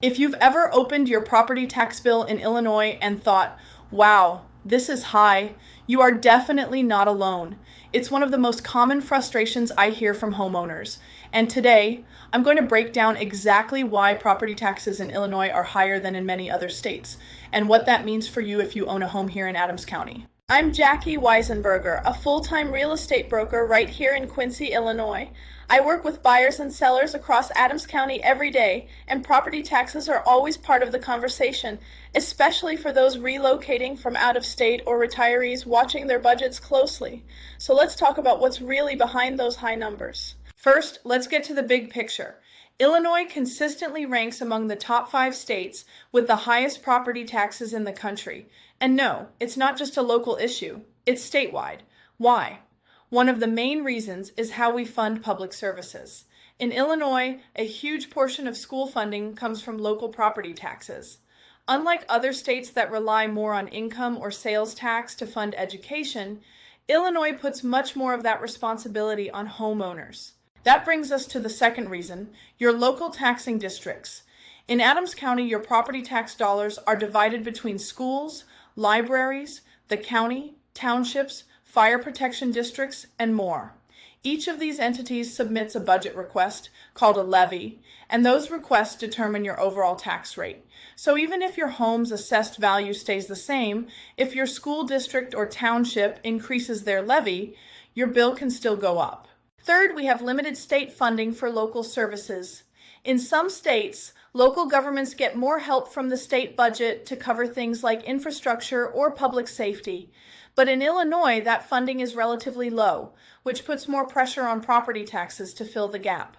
If you've ever opened your property tax bill in Illinois and thought, wow, this is high, you are definitely not alone. It's one of the most common frustrations I hear from homeowners. And today, I'm going to break down exactly why property taxes in Illinois are higher than in many other states, and what that means for you if you own a home here in Adams County. I'm Jackie Weisenburger, a full-time real estate broker right here in Quincy, Illinois. I work with buyers and sellers across Adams County every day, and property taxes are always part of the conversation, especially for those relocating from out of state or retirees watching their budgets closely. So let's talk about what's really behind those high numbers. First, let's get to the big picture. Illinois consistently ranks among the top 5 states with the highest property taxes in the country. And no, it's not just a local issue, it's statewide. Why? One of the main reasons is how we fund public services. In Illinois, a huge portion of school funding comes from local property taxes. Unlike other states that rely more on income or sales tax to fund education, Illinois puts much more of that responsibility on homeowners. That brings us to the second reason, your local taxing districts. In Adams County, your property tax dollars are divided between schools, libraries, the county, townships, fire protection districts, and more. Each of these entities submits a budget request, called a levy, and those requests determine your overall tax rate. So even if your home's assessed value stays the same, if your school district or township increases their levy, your bill can still go up. Third, we have limited state funding for local services. In some states, local governments get more help from the state budget to cover things like infrastructure or public safety. But in Illinois, that funding is relatively low, which puts more pressure on property taxes to fill the gap.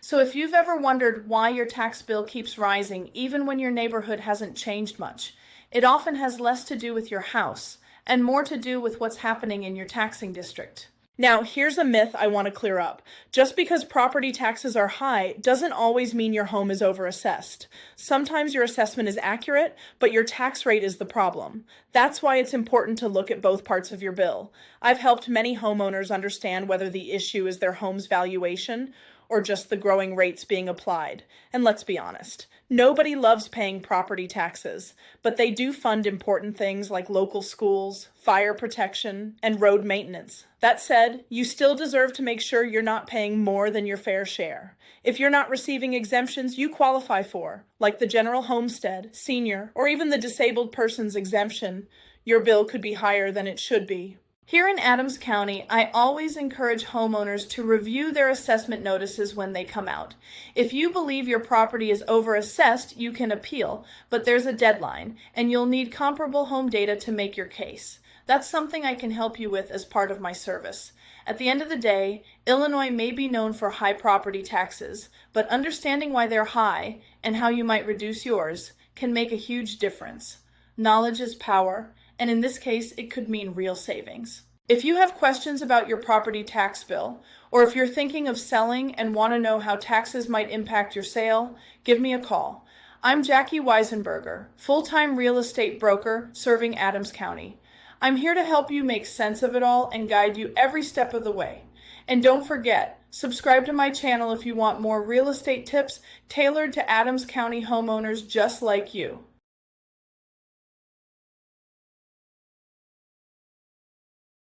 So if you've ever wondered why your tax bill keeps rising even when your neighborhood hasn't changed much, it often has less to do with your house and more to do with what's happening in your taxing district. Now, here's a myth I want to clear up. Just because property taxes are high doesn't always mean your home is overassessed. Sometimes your assessment is accurate, but your tax rate is the problem. That's why it's important to look at both parts of your bill. I've helped many homeowners understand whether the issue is their home's valuation or just the growing rates being applied. And let's be honest, nobody loves paying property taxes, but they do fund important things like local schools, fire protection, and road maintenance. That said, you still deserve to make sure you're not paying more than your fair share. If you're not receiving exemptions you qualify for, like the general homestead, senior, or even the disabled person's exemption, your bill could be higher than it should be. Here in Adams County, I always encourage homeowners to review their assessment notices when they come out. If you believe your property is overassessed, you can appeal, but there's a deadline, and you'll need comparable home data to make your case. That's something I can help you with as part of my service. At the end of the day, Illinois may be known for high property taxes, but understanding why they're high and how you might reduce yours can make a huge difference. Knowledge is power, and in this case, it could mean real savings. If you have questions about your property tax bill, or if you're thinking of selling and want to know how taxes might impact your sale, give me a call. I'm Jackie Weisenburger, full-time real estate broker serving Adams County. I'm here to help you make sense of it all and guide you every step of the way. And don't forget, subscribe to my channel if you want more real estate tips tailored to Adams County homeowners just like you.